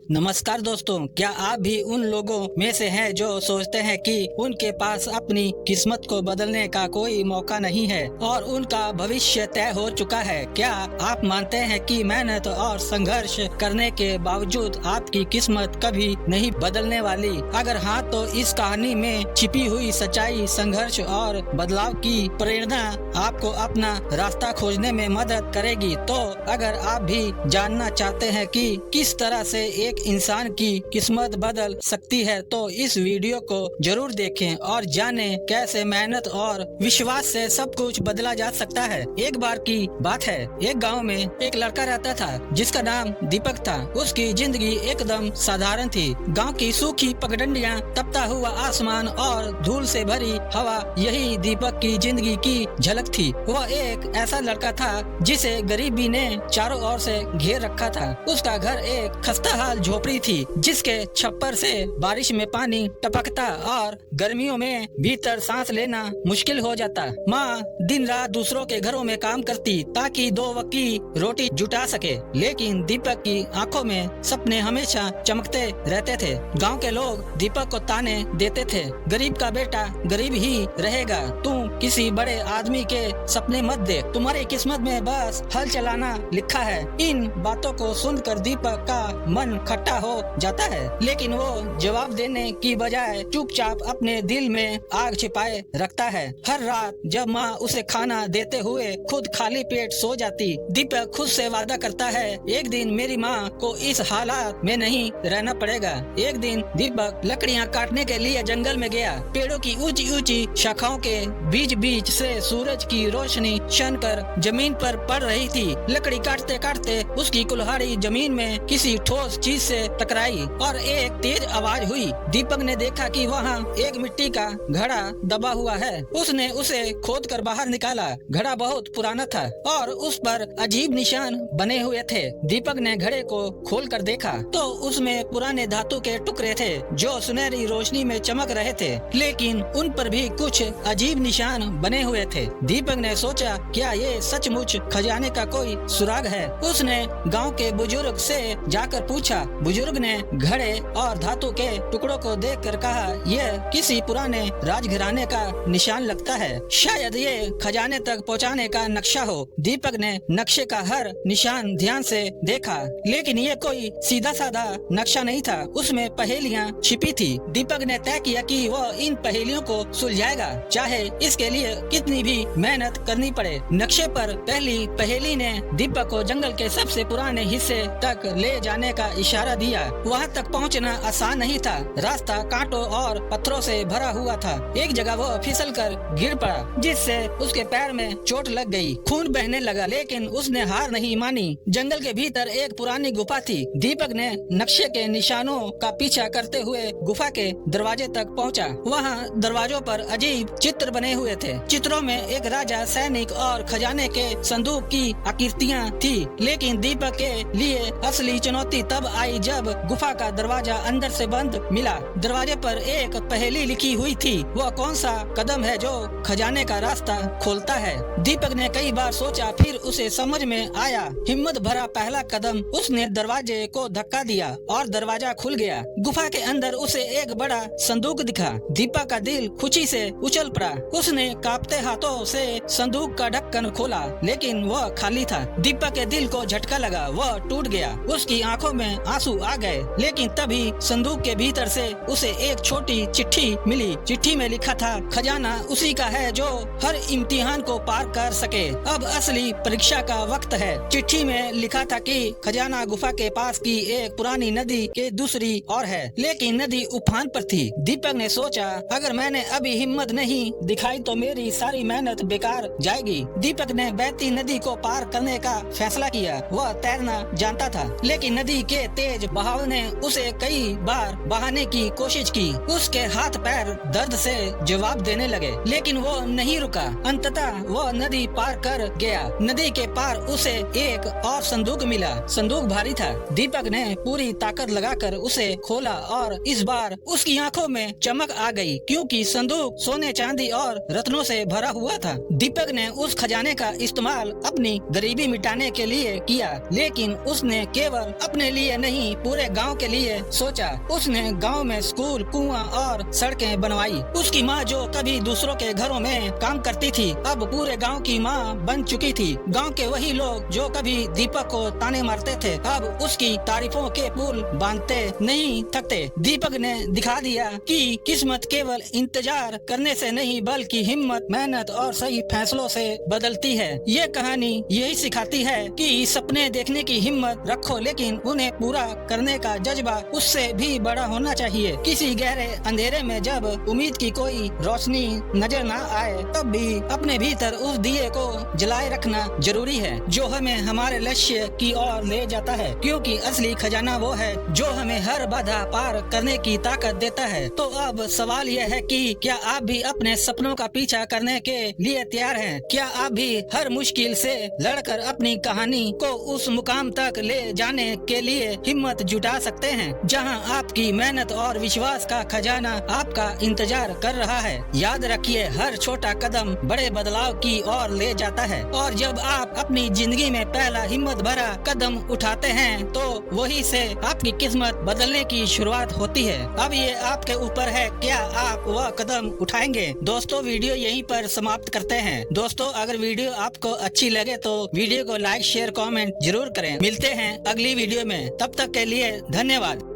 नमस्कार दोस्तों, क्या आप भी उन लोगों में से हैं जो सोचते हैं कि उनके पास अपनी किस्मत को बदलने का कोई मौका नहीं है और उनका भविष्य तय हो चुका है? क्या आप मानते हैं कि मेहनत और संघर्ष करने के बावजूद आपकी किस्मत कभी नहीं बदलने वाली? अगर हाँ, तो इस कहानी में छिपी हुई सच्चाई, संघर्ष और बदलाव की प्रेरणा आपको अपना रास्ता खोजने में मदद करेगी। तो अगर आप भी जानना चाहते हैं कि किस तरह से एक इंसान की किस्मत बदल सकती है, तो इस वीडियो को जरूर देखें और जानें कैसे मेहनत और विश्वास से सब कुछ बदला जा सकता है। एक बार की बात है, एक गांव में एक लड़का रहता था जिसका नाम दीपक था। उसकी जिंदगी एकदम साधारण थी। गांव की सूखी पगडंडियां, तपता हुआ आसमान और धूल से भरी हवा, यही दीपक की जिंदगी की झलक थी। वह एक ऐसा लड़का था जिसे गरीबी ने चारों ओर से घेर रखा था। उसका घर एक खस्ताहाल झोपड़ी थी जिसके छप्पर से बारिश में पानी टपकता और गर्मियों में भीतर सांस लेना मुश्किल हो जाता। माँ दिन रात दूसरों के घरों में काम करती ताकि 2 वक्त की रोटी जुटा सके, लेकिन दीपक की आंखों में सपने हमेशा चमकते रहते थे। गांव के लोग दीपक को ताने देते थे, गरीब का बेटा गरीब ही रहेगा, तुम किसी बड़े आदमी के सपने मत दे, तुम्हारी किस्मत में बस हल चलाना लिखा है। इन बातों को सुनकर दीपक का मन खट्टा हो जाता है, लेकिन वो जवाब देने की बजाय चुपचाप अपने दिल में आग छिपाए रखता है। हर रात जब माँ उसे खाना देते हुए खुद खाली पेट सो जाती, दीपक खुद से वादा करता है, एक दिन मेरी माँ को इस हालात में नहीं रहना पड़ेगा। एक दिन दीपक लकड़ियाँ काटने के लिए जंगल में गया। पेड़ों की ऊंची ऊंची शाखाओं के बीच बीच से सूरज की रोशनी छन कर जमीन पर पड़ रही थी। लकड़ी काटते काटते उसकी कुल्हाड़ी जमीन में किसी ठोस चीज से टकराई और एक तेज आवाज हुई। दीपक ने देखा कि वहाँ एक मिट्टी का घड़ा दबा हुआ है। उसने उसे खोद कर बाहर निकाला। घड़ा बहुत पुराना था और उस पर अजीब निशान बने हुए थे। दीपक ने घड़े को खोल कर देखा तो उसमें पुराने धातु के टुकड़े थे जो सुनहरी रोशनी में चमक रहे थे, लेकिन उन पर भी कुछ अजीब निशान बने हुए थे। दीपक ने सोचा, क्या ये सचमुच खजाने का कोई सुराग है? उसने गाँव के बुजुर्ग से जाकर पूछा। बुजुर्ग ने घड़े और धातु के टुकड़ों को देखकर कहा, यह किसी पुराने राजघराने का निशान लगता है, शायद ये खजाने तक पहुंचाने का नक्शा हो। दीपक ने नक्शे का हर निशान ध्यान से देखा, लेकिन ये कोई सीधा साधा नक्शा नहीं था, उसमें पहेलियां छिपी थी। दीपक ने तय किया कि वह इन पहेलियों को सुलझाएगा, चाहे इसके लिए कितनी भी मेहनत करनी पड़े। नक्शे पर पहली पहेली ने दीपक को जंगल के सबसे पुराने हिस्से तक ले जाने का इशारा दिया। वहाँ तक पहुँचना आसान नहीं था, रास्ता कांटों और पत्थरों से भरा हुआ था। एक जगह वो फिसलकर गिर पड़ा जिससे उसके पैर में चोट लग गई। खून बहने लगा, लेकिन उसने हार नहीं मानी। जंगल के भीतर एक पुरानी गुफा थी। दीपक ने नक्शे के निशानों का पीछा करते हुए गुफा के दरवाजे तक पहुँचा। वहाँ दरवाजों पर अजीब चित्र बने हुए थे। चित्रों में एक राजा, सैनिक और खजाने के संदूक की आकृतियाँ थी, लेकिन दीपक के लिए असली चुनौती तब आई जब गुफा का दरवाजा अंदर से बंद मिला। दरवाजे पर एक पहेली लिखी हुई थी, वह कौन सा कदम है जो खजाने का रास्ता खोलता है? दीपक ने कई बार सोचा, फिर उसे समझ में आया। हिम्मत भरा पहला कदम, उसने दरवाजे को धक्का दिया और दरवाजा खुल गया। गुफा के अंदर उसे एक बड़ा संदूक दिखा। दीपक का दिल खुशी से उछल पड़ा। उसने कांपते हाथों से संदूक का ढक्कन खोला, लेकिन वह खाली था। दीपक के दिल को झटका लगा, वह टूट गया। उसकी आंखों में आंसू आ गए, लेकिन तभी संदूक के भीतर से उसे एक छोटी चिट्ठी मिली। चिट्ठी में लिखा था, खजाना उसी का है जो हर इम्तिहान को पार कर सके, अब असली परीक्षा का वक्त है। चिट्ठी में लिखा था कि खजाना गुफा के पास की एक पुरानी नदी के दूसरी ओर है, लेकिन नदी उफान पर थी। दीपक ने सोचा, अगर मैंने अभी हिम्मत नहीं दिखाई तो मेरी सारी मेहनत बेकार जाएगी। दीपक ने बहती नदी को पार करने का फैसला किया। वह तैरना जानता था, लेकिन नदी के तेज बहाव ने उसे कई बार बहाने की कोशिश की। उसके हाथ पैर दर्द से जवाब देने लगे, लेकिन लेकिन वो नहीं रुका। अंततः वो नदी पार कर गया। नदी के पार उसे एक और संदूक मिला। संदूक भारी था। दीपक ने पूरी ताकत लगाकर उसे खोला और इस बार उसकी आंखों में चमक आ गई, क्योंकि संदूक सोने चांदी और रत्नों से भरा हुआ था। दीपक ने उस खजाने का इस्तेमाल अपनी गरीबी मिटाने के लिए किया, लेकिन उसने केवल अपने लिए नहीं पूरे गांव के लिए सोचा। उसने गांव में स्कूल, कुआं और सड़कें बनवाई। उसकी माँ जो कभी दूसरों के घरों में काम करती थी, अब पूरे गांव की माँ बन चुकी थी। गांव के वही लोग जो कभी दीपक को ताने मारते थे, अब उसकी तारीफों के पुल बांधते नहीं थकते। दीपक ने दिखा दिया कि किस्मत केवल इंतजार करने से नहीं बल्कि हिम्मत, मेहनत और सही फैसलों से बदलती है। ये कहानी यही सिखाती है कि सपने देखने की हिम्मत रखो, लेकिन उन्हें पूरा करने का जज्बा उससे भी बड़ा होना चाहिए। किसी गहरे अंधेरे में जब उम्मीद की कोई रोशनी नजर न आए, तब भी अपने भीतर उस दिए को जलाए रखना जरूरी है, जो हमें हमारे लक्ष्य की ओर ले जाता है। क्योंकि असली खजाना वो है जो हमें हर बाधा पार करने की ताकत देता है। तो अब सवाल यह है कि क्या आप भी अपने सपनों का पीछा करने के लिए तैयार हैं? क्या आप भी हर मुश्किल से लड़कर अपनी कहानी को उस मुकाम तक ले जाने के लिए हिम्मत जुटा सकते हैं, जहां आपकी मेहनत और विश्वास का खजाना आपका इंतजार कर रहा है? याद रखिए, हर छोटा कदम बड़े बदलाव की ओर ले जाता है, और जब आप अपनी जिंदगी में पहला हिम्मत भरा कदम उठाते हैं, तो वही से आपकी किस्मत बदलने की शुरुआत होती है। अब ये आपके ऊपर है, क्या आप वह कदम उठाएंगे? दोस्तों, वीडियो यहीं पर समाप्त करते हैं। दोस्तों, अगर वीडियो आपको अच्छी लगे तो वीडियो को लाइक, शेयर, कमेंट जरूर करें। मिलते हैं अगली वीडियो में, तब तक के लिए धन्यवाद।